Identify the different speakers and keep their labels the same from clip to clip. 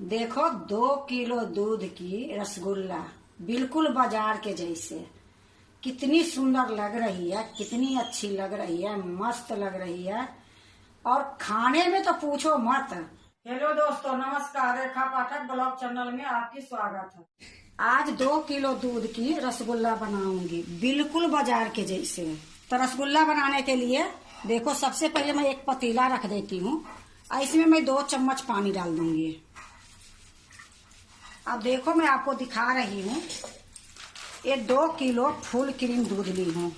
Speaker 1: देखो 2 किलो दूध की रसगुल्ला बिल्कुल बाजार के जैसे। कितनी सुंदर लग रही है, कितनी अच्छी लग रही है, मस्त लग रही है। और खाने में तो पूछो मत। हेलो दोस्तों, नमस्कार। रेखा पाठक ब्लॉग चैनल में आपकी स्वागत है। आज 2 किलो दूध की रसगुल्ला बनाऊंगी बिल्कुल बाजार के जैसे। तो रसगुल्ला बनाने के लिए देखो, सबसे पहले मैं एक पतीला रख देती हूँ और इसमें मैं 2 चम्मच पानी डाल दूंगी। अब देखो, मैं आपको दिखा रही हूँ। ये 2 किलो फुल क्रीम दूध ली हूँ।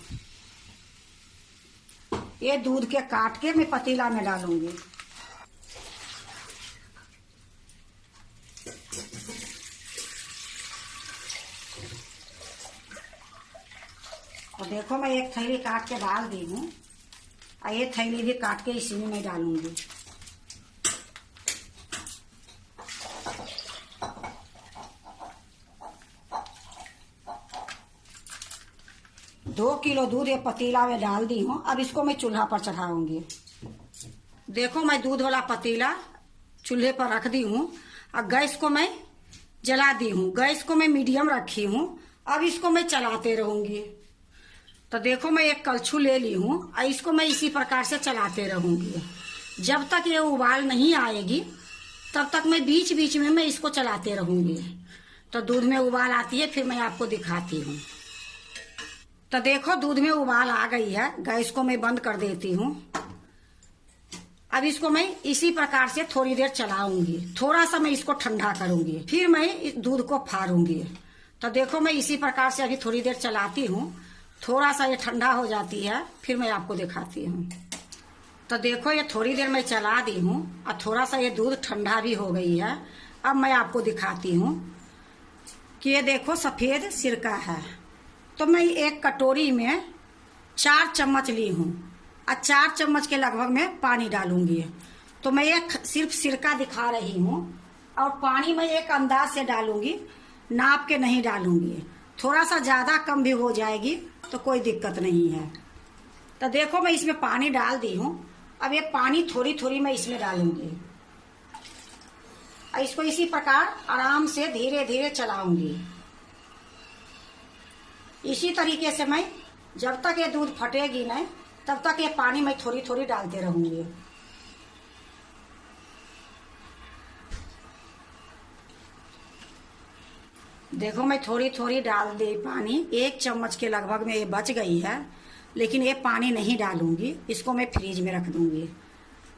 Speaker 1: ये दूध के काट के मैं पतीला में डालूंगी। और देखो, मैं एक थैली काट के डाल दी हूँ और ये थैली भी काट के इसी में मैं डालूंगी। दो किलो दूध ये पतीला में डाल दी हूँ। अब इसको मैं चूल्हा पर चढ़ाऊंगी। देखो, मैं दूध वाला पतीला चूल्हे पर रख दी हूँ और गैस को मैं जला दी हूँ। गैस को मैं मीडियम रखी हूँ। अब इसको मैं चलाते रहूंगी। तो देखो, मैं एक कलछू ले ली हूँ और इसको मैं इसी प्रकार से चलाते रहूंगी जब तक ये उबाल नहीं आएगी। तब तक मैं बीच बीच में मैं इसको चलाते रहूंगी। तो दूध में उबाल आती है, फिर मैं आपको दिखाती हूँ। तो देखो, दूध में उबाल आ गई है। गैस को मैं बंद कर देती हूँ। अब इसको मैं इसी प्रकार से थोड़ी देर चलाऊंगी। थोड़ा सा मैं इसको ठंडा करूंगी, फिर मैं इस दूध को फाड़ूंगी। तो देखो, मैं इसी प्रकार से अभी थोड़ी देर चलाती हूँ। थोड़ा सा ये ठंडा हो जाती है, फिर मैं आपको दिखाती हूँ। तो देखो, ये थोड़ी देर मैं चला दी हूँ और थोड़ा सा ये दूध ठंडा भी हो गई है। अब मैं आपको दिखाती हूँ कि ये देखो, सफेद सिरका है। तो मैं एक कटोरी में 4 चम्मच ली हूँ और 4 चम्मच के लगभग में पानी डालूंगी। तो मैं एक सिर्फ सिरका दिखा रही हूँ और पानी मैं एक अंदाज से डालूंगी, नाप के नहीं डालूंगी। थोड़ा सा ज्यादा कम भी हो जाएगी तो कोई दिक्कत नहीं है। तो देखो, मैं इसमें पानी डाल दी हूँ। अब ये पानी थोड़ी थोड़ी मैं इसमें डालूंगी और इसको इसी प्रकार आराम से धीरे धीरे चलाऊंगी। इसी तरीके से मैं जब तक ये दूध फटेगी नहीं, तब तक ये पानी मैं थोड़ी थोड़ी डालते रहूंगी। देखो, मैं थोड़ी थोड़ी डाल दी पानी। 1 चम्मच के लगभग में ये बच गई है, लेकिन ये पानी नहीं डालूंगी। इसको मैं फ्रिज में रख दूंगी,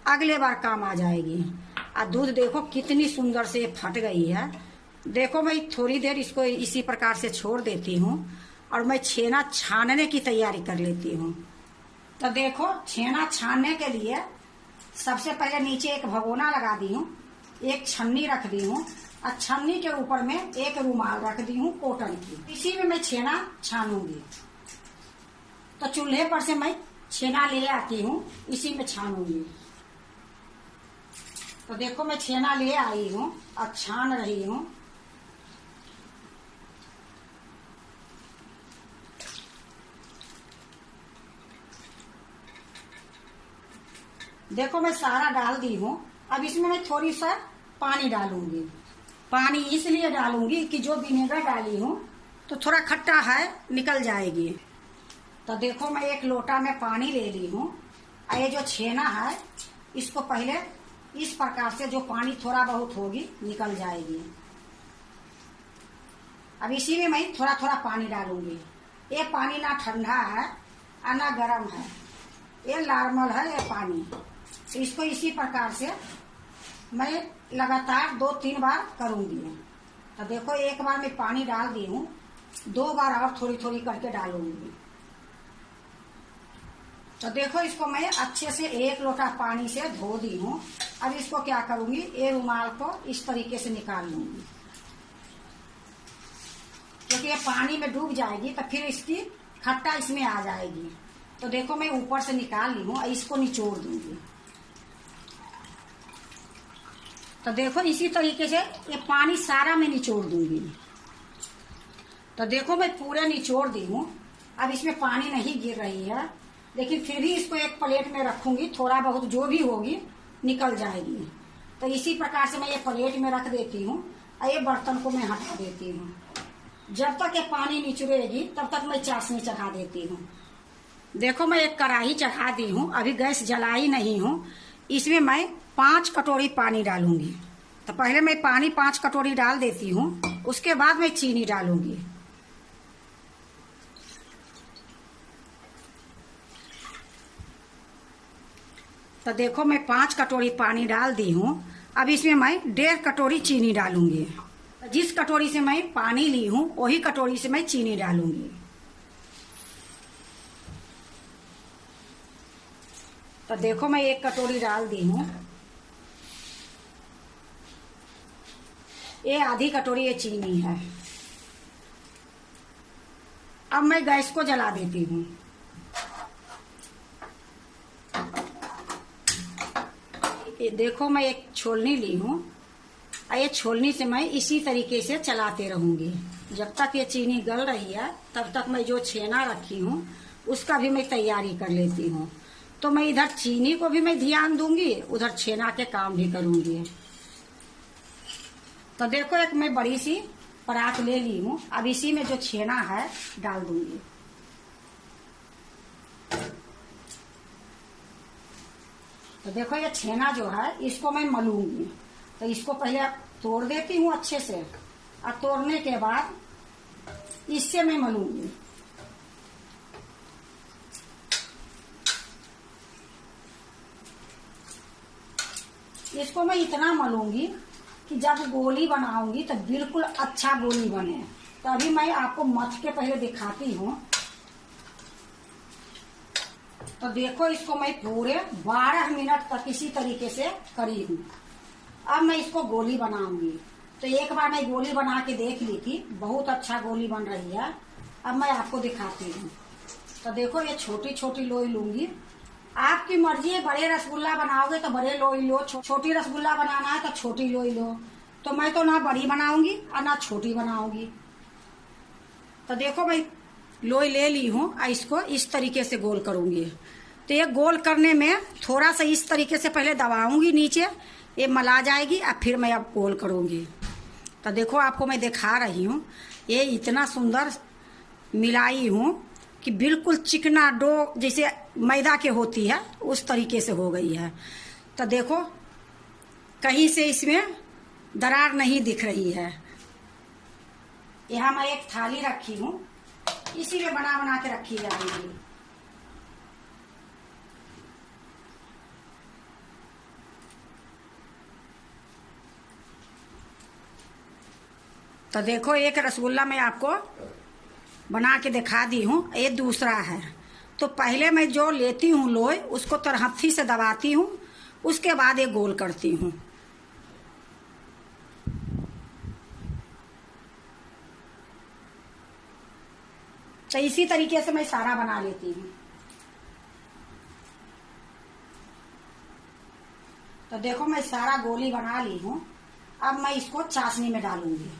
Speaker 1: अगले बार काम आ जाएगी। और दूध देखो कितनी सुंदर से फट गई है। देखो, मैं थोड़ी देर इसको इसी प्रकार से छोड़ देती हूँ और मैं छेना छानने की तैयारी कर लेती हूँ। तो देखो, छेना छानने के लिए सबसे पहले नीचे एक भगोना लगा दी हूँ, एक छन्नी रख दी हूँ और छन्नी के ऊपर में एक रुमाल रख दी हूँ कॉटन की। इसी में मैं छेना छानूंगी। तो चूल्हे पर से मैं छेना ले आती हूँ, इसी में छानूंगी। तो देखो, मैं छेना ले आई हूँ और छान रही हूँ। देखो, मैं सारा डाल दी हूँ। अब इसमें मैं थोड़ी सा पानी डालूंगी। पानी इसलिए डालूंगी कि जो विनेगर डाली हूँ तो थोड़ा खट्टा है, निकल जाएगी। तो देखो, मैं एक लोटा में पानी ले ली हूँ और ये जो छेना है इसको पहले इस प्रकार से, जो पानी थोड़ा बहुत होगी निकल जाएगी। अब इसी में मैं थोड़ा थोड़ा पानी डालूंगी। ये पानी ना ठंडा है और ना गर्म है, ये नॉर्मल है ये पानी। तो इसको इसी प्रकार से मैं लगातार 2-3 बार करूंगी। तो देखो, एक बार मैं पानी डाल दी हूँ, 2 बार और थोड़ी थोड़ी करके डालूंगी। तो देखो, इसको मैं अच्छे से 1 लोटा पानी से धो दी हूँ। अब इसको क्या करूंगी, ये रुमाल को इस तरीके से निकाल लूंगी, क्योंकि ये पानी में डूब जाएगी तो फिर इसकी खट्टा इसमें आ जाएगी। तो देखो, मैं ऊपर से निकाल ली हूँ और इसको निचोड़ दूंगी। तो देखो, इसी तरीके से ये पानी सारा मैं निचोड़ दूंगी। तो देखो, मैं पूरे निचोड़ दी हूँ। अब इसमें पानी नहीं गिर रही है, लेकिन फिर भी इसको एक प्लेट में रखूंगी। थोड़ा बहुत जो भी होगी निकल जाएगी। तो इसी प्रकार से मैं ये प्लेट में रख देती हूँ और ये बर्तन को मैं हटा देती हूँ। जब तक ये पानी निचुड़ेगी तब तक मैं चाशनी चढ़ा देती हूँ। देखो मैं एक कढ़ाई चढ़ा दी हूँ, अभी गैस जलाई नहीं हूँ। इसमें मैं 5 कटोरी पानी डालूंगी। तो पहले मैं पानी 5 कटोरी डाल देती हूँ, उसके बाद मैं चीनी डालूंगी। तो देखो मैं 5 कटोरी पानी डाल दी हूँ। अब इसमें मैं 1.5 कटोरी चीनी डालूंगी। जिस कटोरी से मैं पानी ली हूँ वही कटोरी से मैं चीनी डालूंगी। तो देखो मैं 1 कटोरी डाल दी हूँ। ये आधी कटोरी ये चीनी है। अब मैं गैस को जला देती हूँ। ये देखो मैं एक छोलनी ली हूँ और ये छोलनी से मैं इसी तरीके से चलाते रहूंगी जब तक ये चीनी गल रही है। तब तक मैं जो छेना रखी हूँ उसका भी मैं तैयारी कर लेती हूँ। तो मैं इधर चीनी को भी मैं ध्यान दूंगी, उधर छेना के काम भी करूंगी। तो देखो एक मैं बड़ी सी परात ले ली हूँ। अब इसी में जो छेना है डाल दूंगी। तो देखो ये छेना जो है इसको मैं मलूंगी। तो इसको पहले तोड़ देती हूँ अच्छे से, और तोड़ने के बाद इससे मैं मलूंगी। इसको मैं इतना मलूंगी कि जब गोली बनाऊंगी तो बिल्कुल अच्छा गोली बने। तो अभी मैं आपको मथ के पहले दिखाती हूँ। तो देखो इसको मैं पूरे 12 मिनट तक इसी तरीके से करी हूँ। अब मैं इसको गोली बनाऊंगी। तो एक बार मैं गोली बना के देख ली थी, बहुत अच्छा गोली बन रही है। अब मैं आपको दिखाती हूँ। तो देखो ये छोटी छोटी लोई लूंगी। आपकी मर्जी है, बड़े रसगुल्ला बनाओगे तो बड़े लोई लो, छोटी रसगुल्ला बनाना है तो छोटी लोई लो। तो मैं तो ना बड़ी बनाऊंगी और ना छोटी बनाऊंगी। तो देखो मैं लोई ले ली हूँ और इसको इस तरीके से गोल करूंगी। तो ये गोल करने में थोड़ा सा इस तरीके से पहले दबाऊंगी नीचे, ये मला जाएगी और फिर मैं अब गोल करूंगी। तो देखो आपको मैं दिखा रही हूँ, ये इतना सुंदर मिलाई हूँ कि बिल्कुल चिकना डो जैसे मैदा के होती है उस तरीके से हो गई है। तो देखो कहीं से इसमें दरार नहीं दिख रही है। यहाँ मैं एक थाली रखी हूँ, इसी में बना बना के रखी जाएगी। तो देखो एक रसगुल्ला मैं आपको बना के दिखा दी हूँ, ये दूसरा है। तो पहले मैं जो लेती हूँ लोई उसको तरहत्थी से दबाती हूँ, उसके बाद ये गोल करती हूँ। तो इसी तरीके से मैं सारा बना लेती हूँ। तो देखो मैं सारा गोली बना ली हूँ। अब मैं इसको चाशनी में डालूंगी।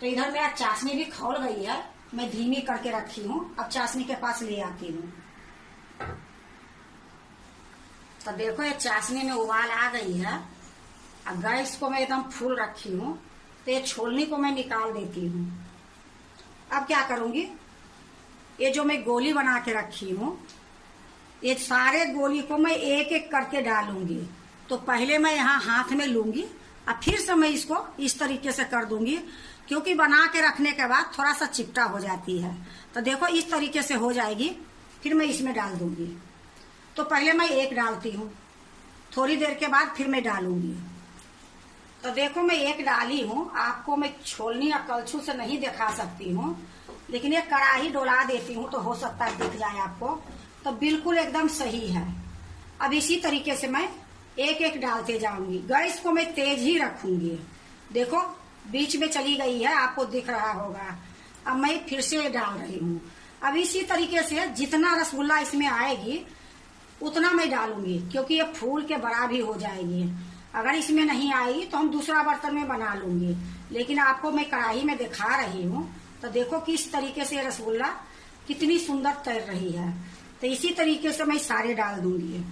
Speaker 1: तो इधर मेरा चाशनी भी खौल गई है, मैं धीमी करके रखी हूँ। अब चाशनी के पास ले आती हूँ। तो देखो ये चाशनी में उबाल आ गई है। अब गैस को मैं एकदम फुल रखी हूँ। तो ये छोलनी को मैं निकाल देती हूँ। अब क्या करूंगी, ये जो मैं गोली बना के रखी हूँ ये सारे गोली को मैं एक एक करके डालूंगी। तो पहले मैं यहाँ हाथ में लूंगी और फिर से मैं इसको इस तरीके से कर दूंगी, क्योंकि बना के रखने के बाद थोड़ा सा चिपटा हो जाती है। तो देखो इस तरीके से हो जाएगी, फिर मैं इसमें डाल दूंगी। तो पहले मैं एक डालती हूँ, थोड़ी देर के बाद फिर मैं डालूंगी। तो देखो मैं एक डाली हूँ। आपको मैं छोलनी या कलछू से नहीं दिखा सकती हूँ, लेकिन ये कढ़ाई डोला देती हूँ तो हो सकता है दिख जाए आपको। तो बिल्कुल एकदम सही है। अब इसी तरीके से मैं एक एक डालते जाऊंगी। गैस को मैं तेज ही रखूंगी। देखो बीच में चली गई है, आपको दिख रहा होगा। अब मैं फिर से डाल रही हूँ। अब इसी तरीके से जितना रसगुल्ला इसमें आएगी उतना मैं डालूंगी, क्योंकि ये फूल के बड़ा भी हो जाएगी। अगर इसमें नहीं आएगी तो हम दूसरा बर्तन में बना लूंगी, लेकिन आपको मैं कढ़ाई में दिखा रही हूँ। तो देखो किस तरीके से रसगुल्ला कितनी सुंदर तैर रही है। तो इसी तरीके से मैं सारे डाल दूंगी।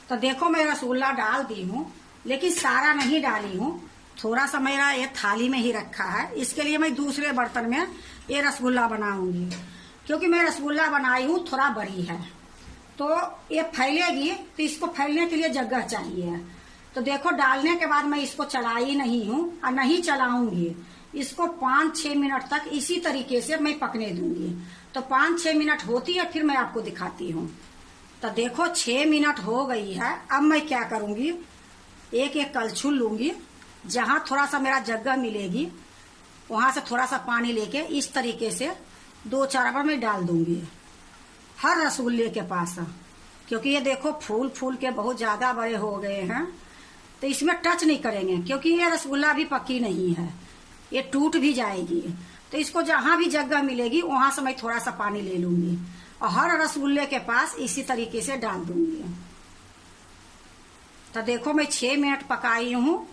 Speaker 1: तो देखो मैं रसगुल्ला डाल दी हूँ लेकिन सारा नहीं डाली हूँ, थोड़ा सा मेरा ये थाली में ही रखा है। इसके लिए मैं दूसरे बर्तन में ये रसगुल्ला बनाऊंगी, क्योंकि मैं रसगुल्ला बनाई हूँ थोड़ा बड़ी है, तो ये फैलेगी, तो इसको फैलने के लिए जगह चाहिए। तो देखो डालने के बाद मैं इसको चलाई नहीं हूँ और नहीं चलाऊंगी, इसको 5-6 मिनट तक इसी तरीके से मैं पकने दूंगी। तो 5-6 मिनट होती है, फिर मैं आपको दिखाती हूँ। तो देखो 6 मिनट हो गई है। अब मैं क्या करूंगी, एक एक कलछुल लूंगी, जहां थोड़ा सा मेरा जगह मिलेगी वहां से थोड़ा सा पानी लेके इस तरीके से 2-4 बार मैं डाल दूंगी हर रसगुल्ले के पास, क्योंकि ये देखो फूल फूल के बहुत ज्यादा बड़े हो गए हैं। तो इसमें टच नहीं करेंगे, क्योंकि ये रसगुल्ला भी पकी नहीं है, ये टूट भी जाएगी। तो इसको जहां भी जगह मिलेगी वहां से मैं थोड़ा सा पानी ले लूंगी और हर रसगुल्ले के पास इसी तरीके से डाल दूंगी। तो देखो मैं 6 मिनट पकाई हूँ।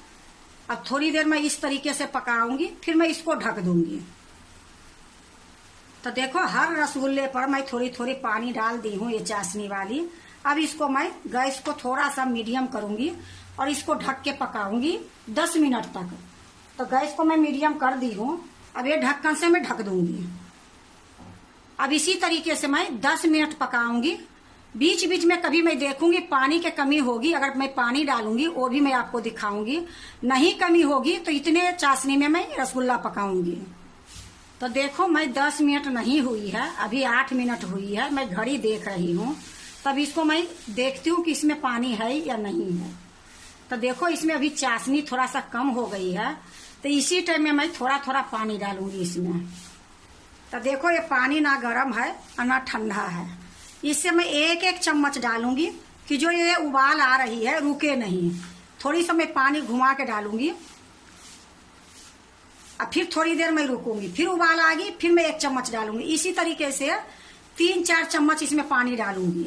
Speaker 1: अब थोड़ी देर मैं इस तरीके से पकाऊंगी, फिर मैं इसको ढक दूंगी। तो देखो हर रसगुल्ले पर मैं थोड़ी थोड़ी पानी डाल दी हूँ, ये चाशनी वाली। अब इसको मैं गैस को थोड़ा सा मीडियम करूंगी और इसको ढक के पकाऊंगी 10 मिनट तक। तो गैस को मैं मीडियम कर दी हूँ, अब ये ढक्कन से मैं ढक दूंगी। अब इसी तरीके से मैं 10 मिनट पकाऊंगी। बीच बीच में कभी मैं देखूंगी पानी की कमी होगी, अगर मैं पानी डालूंगी वो भी मैं आपको दिखाऊंगी। नहीं कमी होगी तो इतने चाशनी में मैं रसगुल्ला पकाऊंगी। तो देखो मैं 10 मिनट नहीं हुई है, अभी 8 मिनट हुई है। मैं घड़ी देख रही हूँ, तब इसको मैं देखती हूँ कि इसमें पानी है या नहीं है। तो देखो इसमें अभी चाशनी थोड़ा सा कम हो गई है, तो इसी टाइम में मैं थोड़ा थोड़ा पानी डालूंगी इसमें। तो देखो ये पानी ना गर्म है और ना ठंडा है, इससे मैं एक एक चम्मच डालूंगी कि जो ये उबाल आ रही है रुके नहीं। थोड़ी सा मैं पानी घुमा के डालूंगी और फिर थोड़ी देर मैं रुकूंगी, फिर उबाल आ गई, फिर मैं 1 चम्मच डालूंगी। इसी तरीके से 3-4 चम्मच इसमें पानी डालूंगी।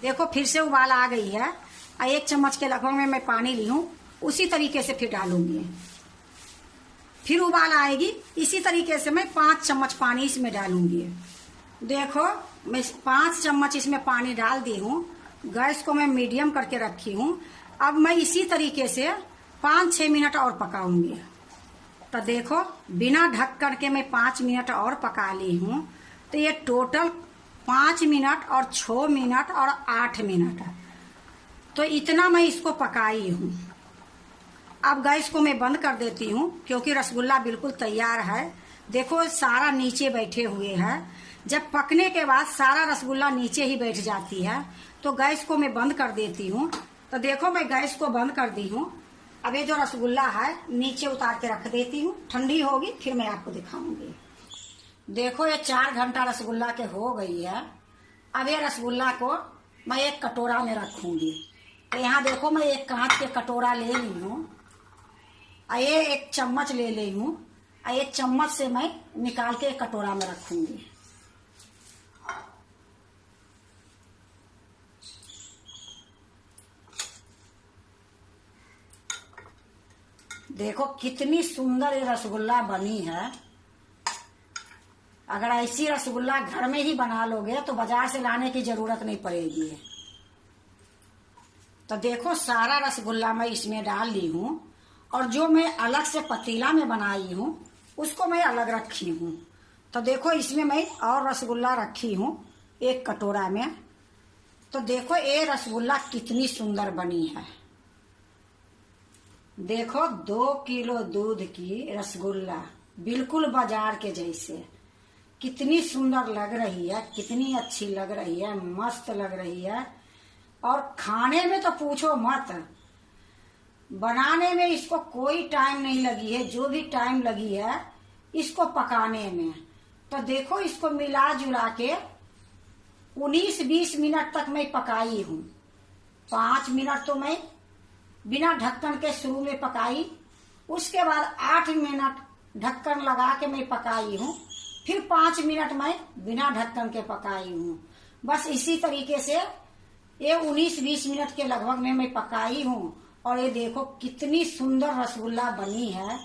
Speaker 1: देखो फिर से उबाल आ गई है और 1 चम्मच के लगभग में मैं पानी ली हूँ, उसी तरीके से फिर डालूंगी। फिर उबाल आएगी, इसी तरीके से मैं 5 चम्मच पानी इसमें डालूंगी। देखो मैं 5 चम्मच इसमें पानी डाल दी हूँ, गैस को मैं मीडियम करके रखी हूँ। अब मैं इसी तरीके से 5-6 मिनट और पकाऊंगी। तो देखो बिना ढक करके मैं 5 मिनट और पका ली हूँ। तो ये टोटल 5 मिनट और 6 मिनट और 8 मिनट, तो इतना मैं इसको पकाई हूँ। अब गैस को मैं बंद कर देती हूँ, क्योंकि रसगुल्ला बिल्कुल तैयार है। देखो सारा नीचे बैठे हुए हैं, जब पकने के बाद सारा रसगुल्ला नीचे ही बैठ जाती है। तो गैस को मैं बंद कर देती हूँ। तो देखो मैं गैस को बंद कर दी हूँ। अब ये जो रसगुल्ला है नीचे उतार के रख देती हूँ, ठंडी होगी फिर मैं आपको दिखाऊंगी। देखो ये 4 घंटा रसगुल्ला के हो गई है। अब ये रसगुल्ला को मैं एक कटोरा में रखूंगी। तो यहाँ देखो मैं एक कांच के कटोरा ले ली हूँ, ये 1 चम्मच ले ली हूँ, ये चम्मच से मैं निकाल के एक कटोरा में रखूंगी। देखो कितनी सुंदर ये रसगुल्ला बनी है। अगर ऐसी रसगुल्ला घर में ही बना लोगे तो बाजार से लाने की जरूरत नहीं पड़ेगी। तो देखो सारा रसगुल्ला मैं इसमें डाल ली हूँ, और जो मैं अलग से पतीला में बनाई हूँ उसको मैं अलग रखी हूँ। तो देखो इसमें मैं और रसगुल्ला रखी हूँ एक कटोरा में। तो देखो ये रसगुल्ला कितनी सुंदर बनी है। देखो 2 किलो दूध की रसगुल्ला बिल्कुल बाजार के जैसे, कितनी सुंदर लग रही है, कितनी अच्छी लग रही है, मस्त लग रही है। और खाने में तो पूछो मत, बनाने में इसको कोई टाइम नहीं लगी है, जो भी टाइम लगी है इसको पकाने में। तो देखो इसको मिला जुला के 19-20 मिनट तक मैं पकाई हूँ। 5 मिनट तो मैं बिना ढक्कन के शुरू में पकाई, उसके बाद 8 मिनट ढक्कन लगा के मैं पकाई हूँ, फिर 5 मिनट मैं बिना ढक्कन के पकाई हूँ। बस इसी तरीके से ये 19-20 मिनट के लगभग में मैं पकाई हूँ। और ये देखो कितनी सुंदर रसगुल्ला बनी है।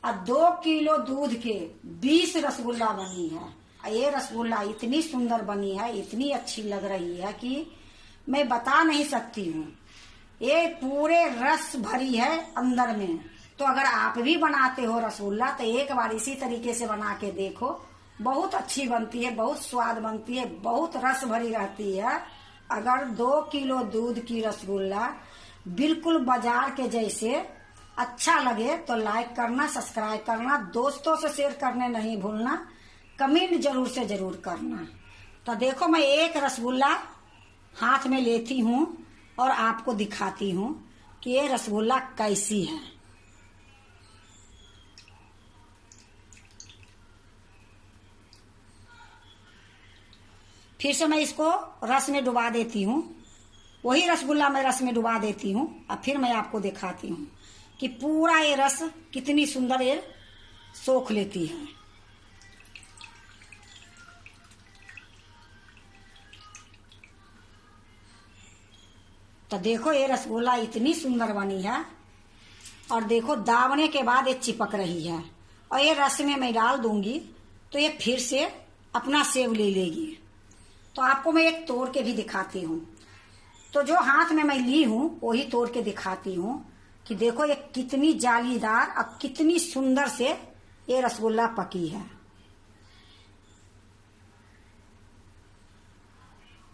Speaker 1: और 2 किलो दूध के 20 रसगुल्ला बनी है। ये रसगुल्ला इतनी सुंदर बनी है, इतनी अच्छी लग रही है कि मैं बता नहीं सकती हूँ। ये पूरे रस भरी है अंदर में। तो अगर आप भी बनाते हो रसगुल्ला तो एक बार इसी तरीके से बना के देखो, बहुत अच्छी बनती है, बहुत स्वाद बनती है, बहुत रस भरी रहती है। अगर 2 किलो दूध की रसगुल्ला बिल्कुल बाजार के जैसे अच्छा लगे तो लाइक करना, सब्सक्राइब करना, दोस्तों से शेयर करने नहीं भूलना, कमेंट जरूर से जरूर करना। तो देखो मैं एक रसगुल्ला हाथ में लेती हूँ और आपको दिखाती हूँ कि ये रसगुल्ला कैसी है। फिर से मैं इसको रस में डुबा देती हूँ, वही रसगुल्ला मैं रस में डुबा देती हूँ। अब फिर मैं आपको दिखाती हूँ कि पूरा ये रस कितनी सुंदर ये सोख लेती है। तो देखो ये रसगुल्ला इतनी सुंदर बनी है, और देखो दाबने के बाद ये चिपक रही है, और ये रस में मैं डाल दूंगी तो ये फिर से अपना सेव ले लेगी। तो आपको मैं एक तोड़ के भी दिखाती हूँ। तो जो हाथ में मैं ली हूँ वही तोड़ के दिखाती हूँ कि देखो ये कितनी जालीदार और कितनी सुंदर से ये रसगुल्ला पकी है।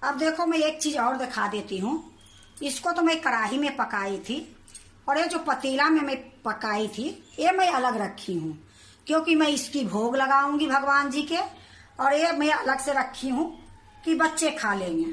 Speaker 1: अब देखो मैं एक चीज और दिखा देती हूँ। इसको तो मैं कढ़ाई में पकाई थी, और ये जो पतीला में मैं पकाई थी ये मैं अलग रखी हूँ, क्योंकि मैं इसकी भोग लगाऊंगी भगवान जी के, और ये मैं अलग से रखी हूँ कि बच्चे खा लेंगे।